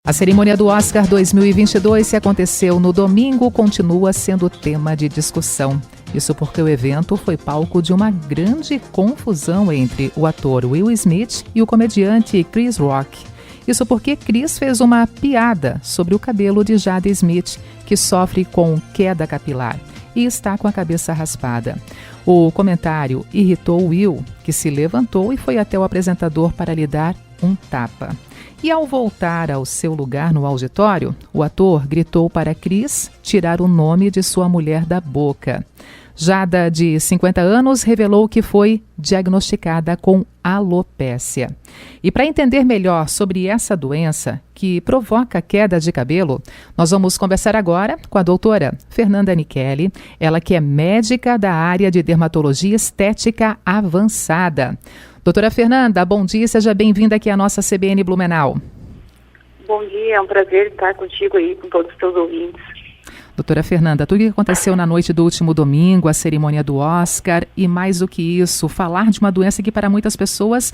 A cerimônia do Oscar 2022, que aconteceu no domingo, continua sendo tema de discussão. Isso porque o evento foi palco de uma grande confusão entre o ator Will Smith e o comediante Chris Rock. Isso porque Chris fez uma piada sobre o cabelo de Jada Smith, que sofre com queda capilar e está com a cabeça raspada. O comentário irritou Will, que se levantou e foi até o apresentador para lhe dar um tapa. E ao voltar ao seu lugar no auditório, o ator gritou para Chris tirar o nome de sua mulher da boca. Jada, de 50 anos, revelou que foi diagnosticada com alopécia. E para entender melhor sobre essa doença que provoca queda de cabelo, nós vamos conversar agora com a doutora Fernanda Nichelli, ela que é médica da área de dermatologia estética avançada. Doutora Fernanda, bom dia e seja bem-vinda aqui à nossa CBN Blumenau. Bom dia, é um prazer estar contigo aí, com todos os teus ouvintes. Doutora Fernanda, tudo o que aconteceu na noite do último domingo, a cerimônia do Oscar e mais do que isso, falar de uma doença que para muitas pessoas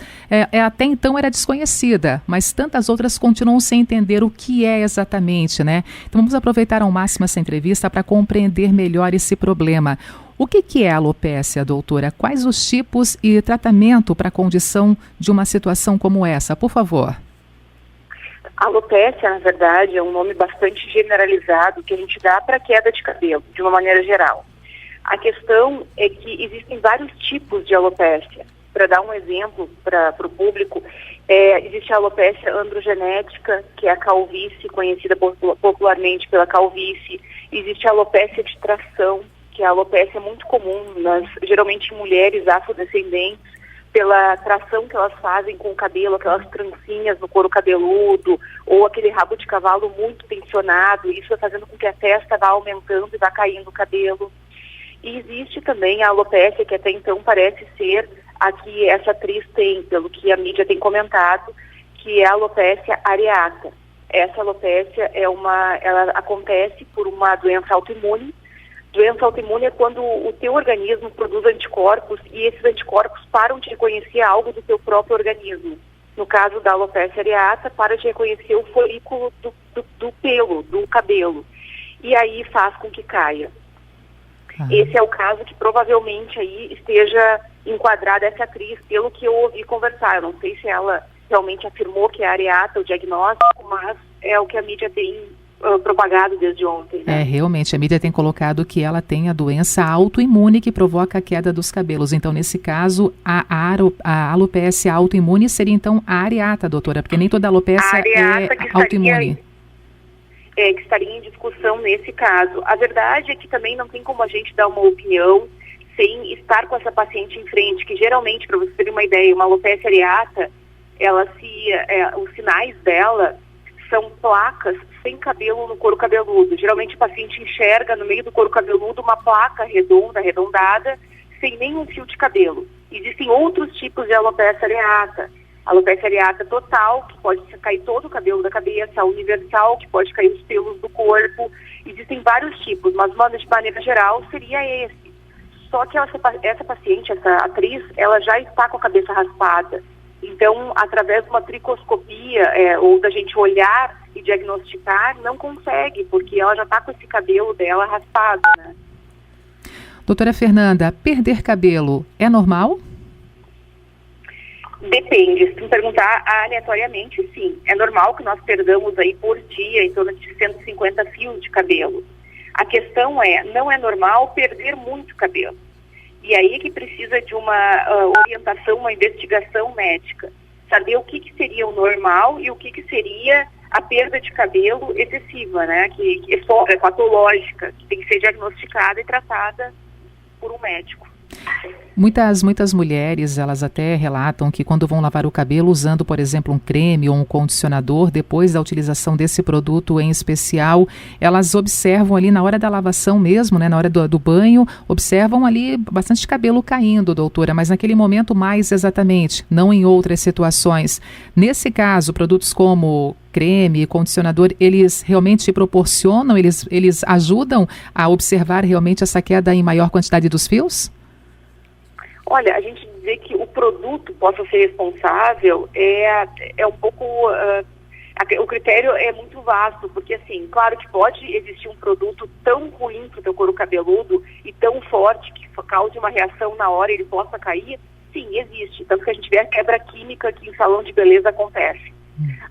até então era desconhecida, mas tantas outras continuam sem entender o que é exatamente, né? Então vamos aproveitar ao máximo essa entrevista para compreender melhor esse problema. O que é a alopécia, doutora? Quais os tipos e tratamento para a condição de uma situação como essa? Por favor. A alopécia, na verdade, é um nome bastante generalizado que a gente dá para queda de cabelo, de uma maneira geral. A questão é que existem vários tipos de alopécia. Para dar um exemplo para o público, existe a alopécia androgenética, que é a calvície, conhecida popularmente pela calvície. Existe a alopécia de tração, que é a alopécia muito comum, geralmente em mulheres afrodescendentes, pela tração que elas fazem com o cabelo, aquelas trancinhas no couro cabeludo, ou aquele rabo de cavalo muito tensionado, isso vai fazendo com que a testa vá aumentando e vá caindo o cabelo. E existe também a alopécia, que até então parece ser a que essa atriz tem, pelo que a mídia tem comentado, que é a alopécia areata. Essa alopécia ela acontece por uma doença autoimune. Doença autoimune é quando o teu organismo produz anticorpos e esses anticorpos param de reconhecer algo do teu próprio organismo. No caso da alopécia areata, para de reconhecer o folículo do pelo, do cabelo. E aí faz com que caia. Esse é o caso que provavelmente aí esteja enquadrada essa atriz, pelo que eu ouvi conversar. Eu não sei se ela realmente afirmou que é areata o diagnóstico, mas é o que a mídia tem propagado desde ontem, né? Realmente, a mídia tem colocado que ela tem a doença autoimune que provoca a queda dos cabelos. Então, nesse caso, a alopécia autoimune seria, então, a areata, doutora, porque nem toda alopécia é autoimune. Que estaria em discussão nesse caso. A verdade é que também não tem como a gente dar uma opinião sem estar com essa paciente em frente, que geralmente, para você ter uma ideia, uma alopécia areata, os sinais dela são placas sem cabelo no couro cabeludo. Geralmente o paciente enxerga no meio do couro cabeludo uma placa redonda, arredondada, sem nenhum fio de cabelo. Existem outros tipos de alopécia areata. Alopecia areata total, que pode cair todo o cabelo da cabeça, a universal, que pode cair os pelos do corpo. Existem vários tipos, mas de maneira geral seria esse. Só que essa paciente, essa atriz, ela já está com a cabeça raspada. Então, através de uma tricoscopia, ou da gente olhar e diagnosticar, não consegue, porque ela já está com esse cabelo dela raspado, né? Doutora Fernanda, perder cabelo é normal? Depende. Se me perguntar aleatoriamente, sim. É normal que nós perdamos aí por dia em torno de 150 fios de cabelo. A questão não é normal perder muito cabelo. E aí que precisa de uma orientação, uma investigação médica. Saber o que seria o normal e o que seria a perda de cabelo excessiva, né? Que é patológica, que tem que ser diagnosticada e tratada por um médico. Muitas mulheres, elas até relatam que quando vão lavar o cabelo usando, por exemplo, um creme ou um condicionador, depois da utilização desse produto em especial, elas observam ali na hora da lavação mesmo, né, na hora do banho, observam ali bastante cabelo caindo, doutora, mas naquele momento mais exatamente, não em outras situações. Nesse caso, produtos como creme, condicionador, eles realmente proporcionam, eles ajudam a observar realmente essa queda em maior quantidade dos fios? Olha, a gente dizer que o produto possa ser responsável é um pouco O critério é muito vasto, porque assim, claro que pode existir um produto tão ruim para o teu couro cabeludo e tão forte que cause uma reação na hora e ele possa cair. Sim, existe. Tanto que a gente vê a quebra química que em salão de beleza acontece.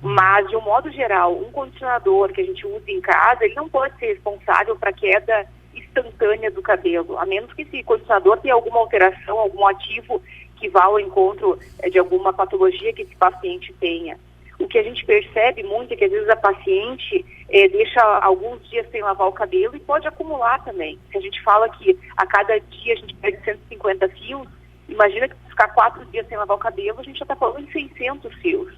Mas, de um modo geral, um condicionador que a gente usa em casa, ele não pode ser responsável para a queda instantânea do cabelo, a menos que esse condicionador tenha alguma alteração, algum ativo que vá ao encontro de alguma patologia que esse paciente tenha. O que a gente percebe muito é que às vezes a paciente deixa alguns dias sem lavar o cabelo e pode acumular também. Se a gente fala que a cada dia a gente perde 150 fios, imagina que ficar 4 dias sem lavar o cabelo, a gente já está falando em 600 fios.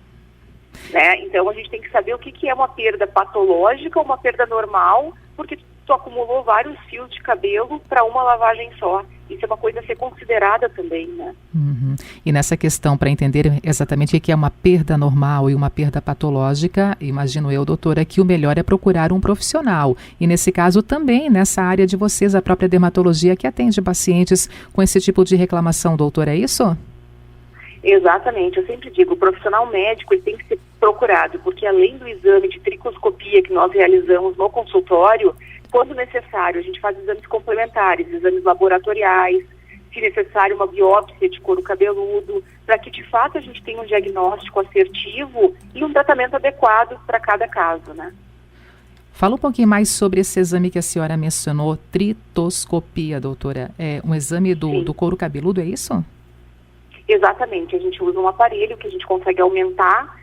Né? Então a gente tem que saber o que é uma perda patológica ou uma perda normal, porque tu acumulou vários fios de cabelo para uma lavagem só. Isso é uma coisa a ser considerada também, né? Uhum. E nessa questão, para entender exatamente o que é uma perda normal e uma perda patológica, imagino eu, doutora, que o melhor é procurar um profissional. E nesse caso também, nessa área de vocês, a própria dermatologia que atende pacientes com esse tipo de reclamação, doutora, é isso? Exatamente, eu sempre digo, o profissional médico ele tem que ser procurado, porque além do exame de tricoscopia que nós realizamos no consultório, quando necessário, a gente faz exames complementares, exames laboratoriais, se necessário uma biópsia de couro cabeludo, para que de fato a gente tenha um diagnóstico assertivo e um tratamento adequado para cada caso, né? Fala um pouquinho mais sobre esse exame que a senhora mencionou, tritoscopia, doutora. É um exame do couro cabeludo, é isso? Exatamente, a gente usa um aparelho que a gente consegue aumentar,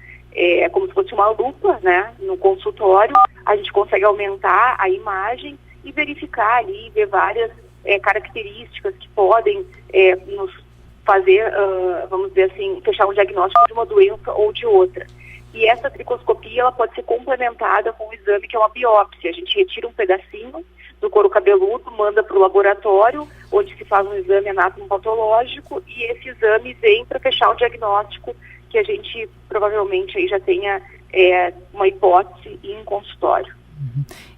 como se fosse uma lupa, né, no consultório, a gente consegue aumentar a imagem e verificar ali, ver várias características que podem nos fazer, vamos dizer assim, fechar um diagnóstico de uma doença ou de outra. E essa tricoscopia, ela pode ser complementada com um exame que é uma biópsia. A gente retira um pedacinho do couro cabeludo, manda para o laboratório, onde se faz um exame anatomopatológico, e esse exame vem para fechar o diagnóstico que a gente provavelmente aí já tenha uma hipótese em consultório.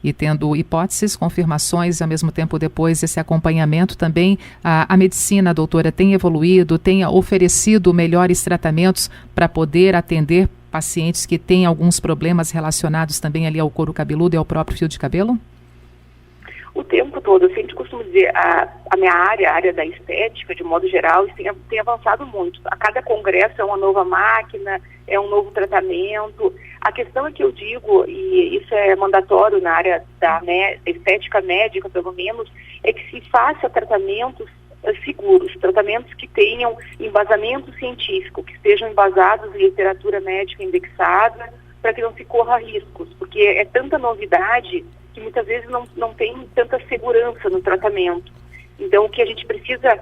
E tendo hipóteses, confirmações, e ao mesmo tempo depois esse acompanhamento também, a medicina, doutora, tem evoluído, tem oferecido melhores tratamentos para poder atender pacientes que têm alguns problemas relacionados também ali ao couro cabeludo e ao próprio fio de cabelo? O tempo todo, eu sempre costumo dizer, a minha área, a área da estética, de modo geral, isso tem avançado muito. A cada congresso é uma nova máquina, é um novo tratamento. A questão é que eu digo, e isso é mandatório na área da estética médica, pelo menos, é que se faça tratamentos seguros, tratamentos que tenham embasamento científico, que estejam embasados em literatura médica indexada, para que não se corra riscos, porque é tanta novidade que muitas vezes não tem tanta segurança no tratamento. Então, o que a gente precisa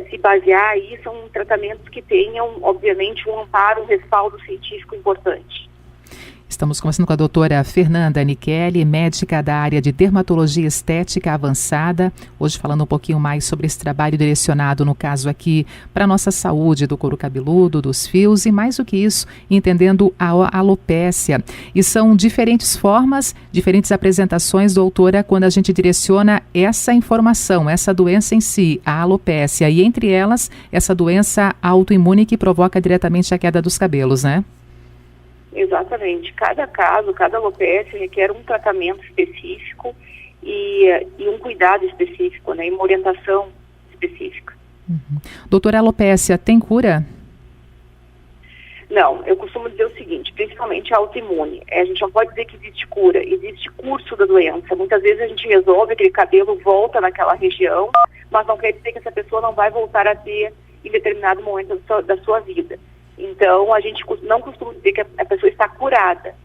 se basear aí são tratamentos que tenham, obviamente, um amparo, um respaldo científico importante. Estamos conversando com a doutora Fernanda Nichelli, médica da área de dermatologia estética avançada, hoje falando um pouquinho mais sobre esse trabalho direcionado, no caso aqui, para a nossa saúde do couro cabeludo, dos fios e mais do que isso, entendendo a alopécia. E são diferentes formas, diferentes apresentações, doutora, quando a gente direciona essa informação, essa doença em si, a alopécia, e entre elas, essa doença autoimune que provoca diretamente a queda dos cabelos, né? Exatamente. Cada caso, cada alopécia requer um tratamento específico e um cuidado específico, né? E uma orientação específica. Uhum. Doutora, a alopécia tem cura? Não, eu costumo dizer o seguinte, principalmente a autoimune. A gente não pode dizer que existe cura, existe curso da doença. Muitas vezes a gente resolve, aquele cabelo volta naquela região, mas não quer dizer que essa pessoa não vai voltar a ter em determinado momento da sua vida. Então, a gente não costuma dizer que a pessoa está curada.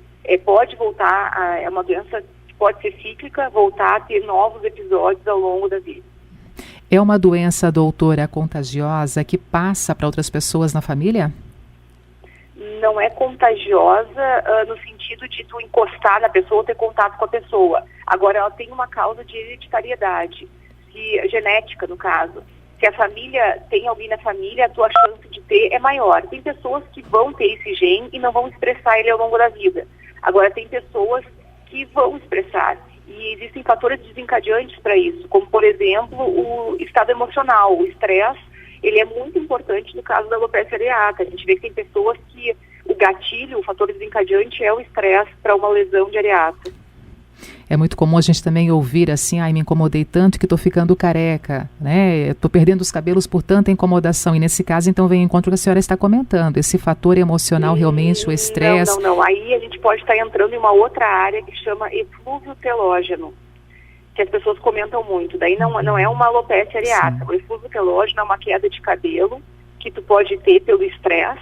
Pode voltar, é uma doença que pode ser cíclica, voltar a ter novos episódios ao longo da vida. É uma doença, doutora, contagiosa que passa para outras pessoas na família? Não é contagiosa no sentido de tu encostar na pessoa ou ter contato com a pessoa. Agora, ela tem uma causa de hereditariedade, genética, no caso. Se a família tem alguém na família, a tua chance de ter é maior. Tem pessoas que vão ter esse gene e não vão expressar ele ao longo da vida. Agora, tem pessoas que vão expressar. E existem fatores desencadeantes para isso, como, por exemplo, o estado emocional. O estresse, ele é muito importante no caso da alopecia areata. A gente vê que tem pessoas que o gatilho, o fator desencadeante é o estresse para uma lesão de areata. É muito comum a gente também ouvir assim, me incomodei tanto que estou ficando careca, né? Estou perdendo os cabelos por tanta incomodação. E nesse caso, então, vem o encontro que a senhora está comentando, esse fator emocional realmente, o estresse. Não. Aí a gente pode estar entrando em uma outra área que chama eflúvio telógeno, que as pessoas comentam muito. Daí não é uma alopecia areata. O eflúvio telógeno é uma queda de cabelo que tu pode ter pelo estresse.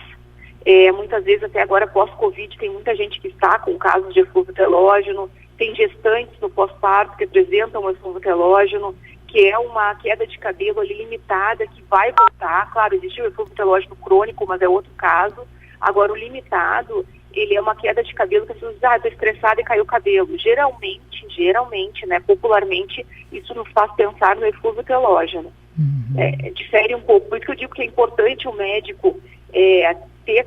Muitas vezes, até agora, pós-Covid, tem muita gente que está com casos de eflúvio telógeno. Tem gestantes no pós-parto que apresentam o eflúvio telógeno, que é uma queda de cabelo ali limitada, que vai voltar. Claro, existe o eflúvio telógeno crônico, mas é outro caso. Agora, o limitado, ele é uma queda de cabelo que as pessoas dizem, estou estressada e caiu o cabelo. Geralmente, né, popularmente, isso nos faz pensar no eflúvio telógeno. Difere um pouco. Por isso que eu digo que é importante o médico ter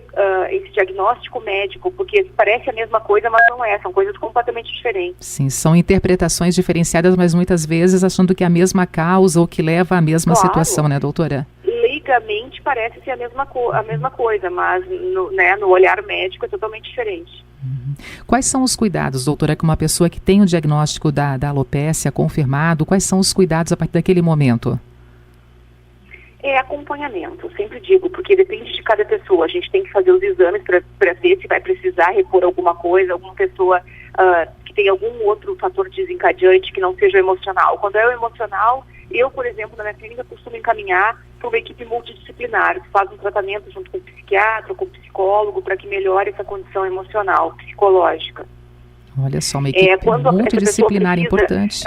esse diagnóstico médico, porque parece a mesma coisa, mas não é, são coisas completamente diferentes. Sim, são interpretações diferenciadas, mas muitas vezes achando que é a mesma causa ou que leva à mesma situação, né, doutora? Leigamente parece ser a mesma coisa, mas no olhar médico é totalmente diferente. Quais são os cuidados, doutora, que uma pessoa que tem o diagnóstico da alopecia confirmado, quais são os cuidados a partir daquele momento? É acompanhamento, sempre digo, porque depende de cada pessoa. A gente tem que fazer os exames para ver se vai precisar repor alguma coisa, alguma pessoa que tem algum outro fator desencadeante que não seja o emocional. Quando é o emocional, eu, por exemplo, na minha clínica, costumo encaminhar para uma equipe multidisciplinar, que faz um tratamento junto com o psiquiatra, com o psicólogo, para que melhore essa condição emocional, psicológica. Olha só, uma equipe multidisciplinar importante.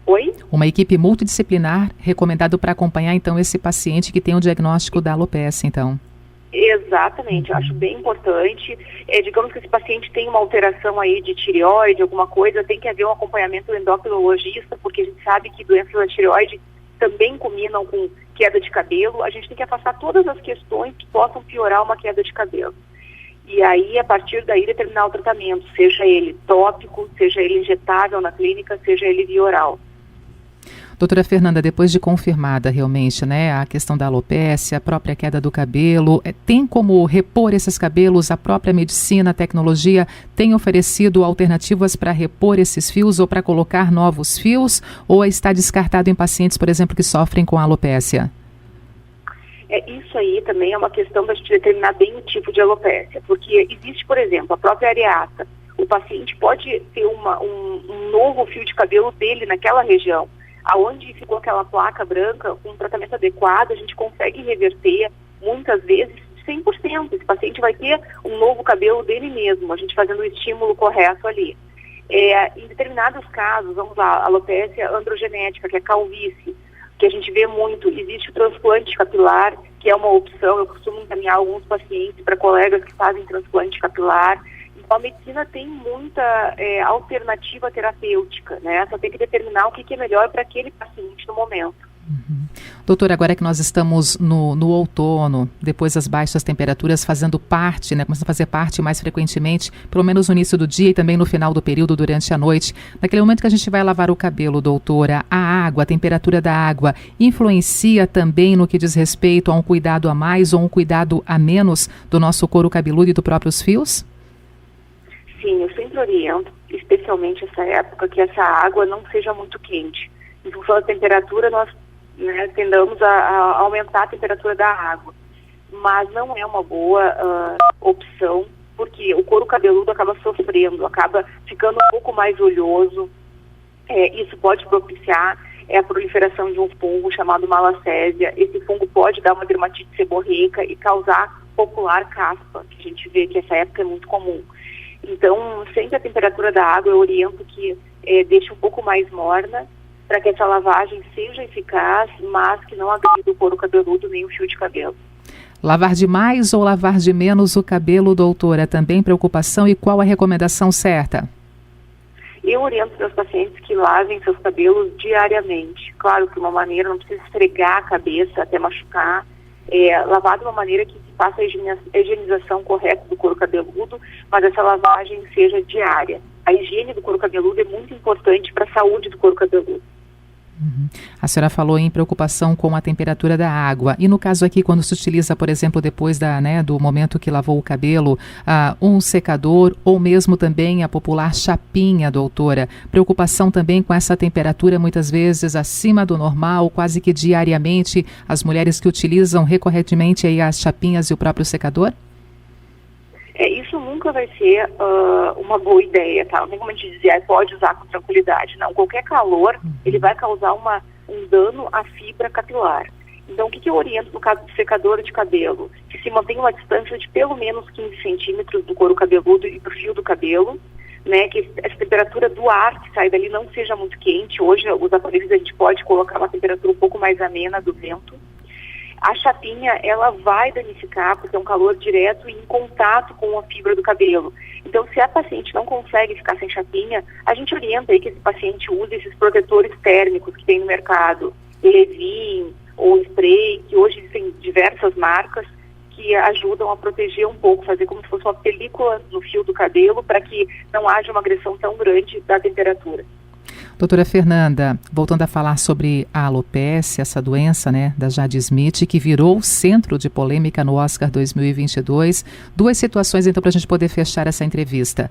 Oi? Uma equipe multidisciplinar recomendado para acompanhar, então, esse paciente que tem o diagnóstico da alopecia, então. Exatamente, eu acho bem importante. Digamos que esse paciente tem uma alteração aí de tireoide, alguma coisa, tem que haver um acompanhamento do endocrinologista, porque a gente sabe que doenças da tireoide também combinam com queda de cabelo. A gente tem que afastar todas as questões que possam piorar uma queda de cabelo. E aí, a partir daí, determinar o tratamento, seja ele tópico, seja ele injetável na clínica, seja ele via oral. Doutora Fernanda, depois de confirmada realmente, né, a questão da alopecia, a própria queda do cabelo, tem como repor esses cabelos? A própria medicina, a tecnologia tem oferecido alternativas para repor esses fios ou para colocar novos fios? Ou está descartado em pacientes, por exemplo, que sofrem com alopecia? Isso aí também é uma questão da gente determinar bem o tipo de alopecia, porque existe, por exemplo, a própria areata. O paciente pode ter um novo fio de cabelo dele naquela região. Aonde ficou aquela placa branca, com um tratamento adequado, a gente consegue reverter, muitas vezes, 100%. Esse paciente vai ter um novo cabelo dele mesmo, a gente fazendo o estímulo correto ali. Em determinados casos, vamos lá, alopecia androgenética, que é calvície, que a gente vê muito, existe o transplante capilar, que é uma opção. Eu costumo encaminhar alguns pacientes para colegas que fazem transplante capilar. Então, a medicina tem muita alternativa terapêutica, né? Só tem que determinar o que é melhor para aquele paciente no momento. Doutora, agora que nós estamos no outono, depois das baixas temperaturas fazendo parte, né, começando a fazer parte mais frequentemente, pelo menos no início do dia e também no final do período durante a noite, naquele momento que a gente vai lavar o cabelo, doutora, a água, a temperatura da água, influencia também no que diz respeito a um cuidado a mais ou um cuidado a menos do nosso couro cabeludo e dos próprios fios? Sim, eu sempre oriento, especialmente essa época, que essa água não seja muito quente. Em função da temperatura, nós tendamos a aumentar a temperatura da água. Mas não é uma boa opção, porque o couro cabeludo acaba sofrendo, acaba ficando um pouco mais oleoso. Isso pode propiciar a proliferação de um fungo chamado malacésia. Esse fungo pode dar uma dermatite seborreica e causar popular caspa, que a gente vê que essa época é muito comum. Então, sempre a temperatura da água eu oriento que deixe um pouco mais morna, para que essa lavagem seja eficaz, mas que não agrida o couro cabeludo nem o fio de cabelo. Lavar de mais ou lavar de menos o cabelo, doutora? Também preocupação, e qual a recomendação certa? Eu oriento meus pacientes que lavem seus cabelos diariamente. Claro que uma maneira, não precisa esfregar a cabeça até machucar. Lavar de uma maneira que se faça a higienização correta do couro cabeludo, mas essa lavagem seja diária. A higiene do couro cabeludo é muito importante para a saúde do couro cabeludo. A senhora falou em preocupação com a temperatura da água. E no caso aqui, quando se utiliza, por exemplo, depois do momento que lavou o cabelo, um secador ou mesmo também a popular chapinha, doutora. Preocupação também com essa temperatura, muitas vezes acima do normal, quase que diariamente, as mulheres que utilizam recorrentemente aí as chapinhas e o próprio secador? Isso nunca vai ser uma boa ideia, tá? Não tem como a gente dizer, pode usar com tranquilidade. Não, qualquer calor, ele vai causar um dano à fibra capilar. Então, o que eu oriento no caso do secador de cabelo? Que se mantenha uma distância de pelo menos 15 centímetros do couro cabeludo e do fio do cabelo, né? Que essa temperatura do ar que sai dali não seja muito quente. Hoje, os aparelhos a gente pode colocar uma temperatura um pouco mais amena do vento. A chapinha, ela vai danificar, porque é um calor direto e em contato com a fibra do cabelo. Então, se a paciente não consegue ficar sem chapinha, a gente orienta aí que esse paciente use esses protetores térmicos que tem no mercado, Levin ou spray, que hoje existem diversas marcas que ajudam a proteger um pouco, fazer como se fosse uma película no fio do cabelo para que não haja uma agressão tão grande da temperatura. Doutora Fernanda, voltando a falar sobre a alopécia, essa doença, né, da Jade Smith, que virou centro de polêmica no Oscar 2022. Duas situações, então, para a gente poder fechar essa entrevista.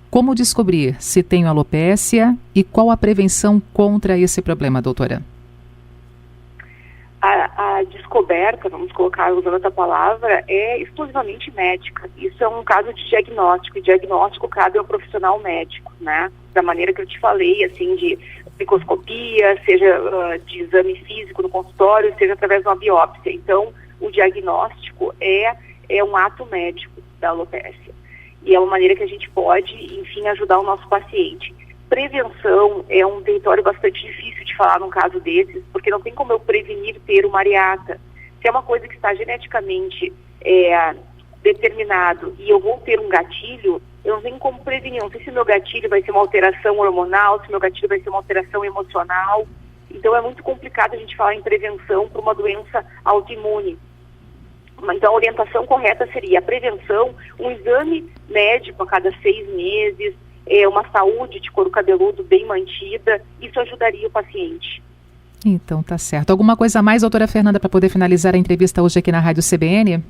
Como descobrir se tenho alopécia e qual a prevenção contra esse problema, doutora? A descoberta, vamos colocar usando essa palavra, é exclusivamente médica. Isso é um caso de diagnóstico, e diagnóstico cabe ao profissional médico, né? Da maneira que eu te falei, assim, de microscopia, seja de exame físico no consultório, seja através de uma biópsia. Então, o diagnóstico é um ato médico da alopécia. E é uma maneira que a gente pode, enfim, ajudar o nosso paciente. Prevenção é um território bastante difícil de falar num caso desses, porque não tem como eu prevenir ter uma areata. Se é uma coisa que está geneticamente determinado e eu vou ter um gatilho, eu não tenho como prevenir. Não sei se meu gatilho vai ser uma alteração hormonal, se meu gatilho vai ser uma alteração emocional. Então é muito complicado a gente falar em prevenção para uma doença autoimune. Então a orientação correta seria a prevenção, um exame médico a cada 6 meses, uma saúde de couro cabeludo bem mantida, isso ajudaria o paciente. Então, tá certo. Alguma coisa a mais, doutora Fernanda, para poder finalizar a entrevista hoje aqui na Rádio CBN?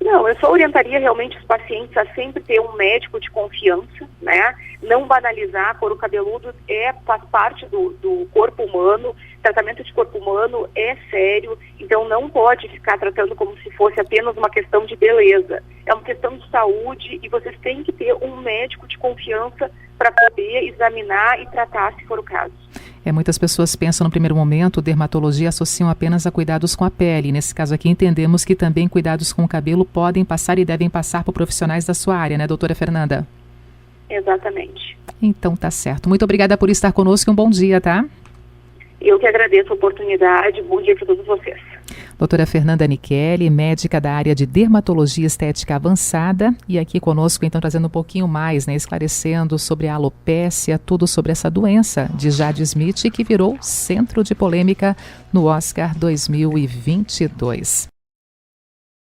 Não, eu só orientaria realmente os pacientes a sempre ter um médico de confiança, né? Não banalizar, couro cabeludo faz parte do corpo humano, tratamento de corpo humano é sério, então não pode ficar tratando como se fosse apenas uma questão de beleza. É uma questão de saúde e vocês têm que ter um médico de confiança para poder examinar e tratar, se for o caso. Muitas pessoas pensam no primeiro momento, dermatologia associam apenas a cuidados com a pele. Nesse caso aqui, entendemos que também cuidados com o cabelo podem passar e devem passar por profissionais da sua área, né, doutora Fernanda? Exatamente. Então, tá certo. Muito obrigada por estar conosco e um bom dia, tá? Eu que agradeço a oportunidade. Bom dia para todos vocês. Doutora Fernanda Nichelli, médica da área de dermatologia estética avançada, e aqui conosco, então, trazendo um pouquinho mais, né, esclarecendo sobre a alopécia, tudo sobre essa doença de Jade Smith, que virou centro de polêmica no Oscar 2022.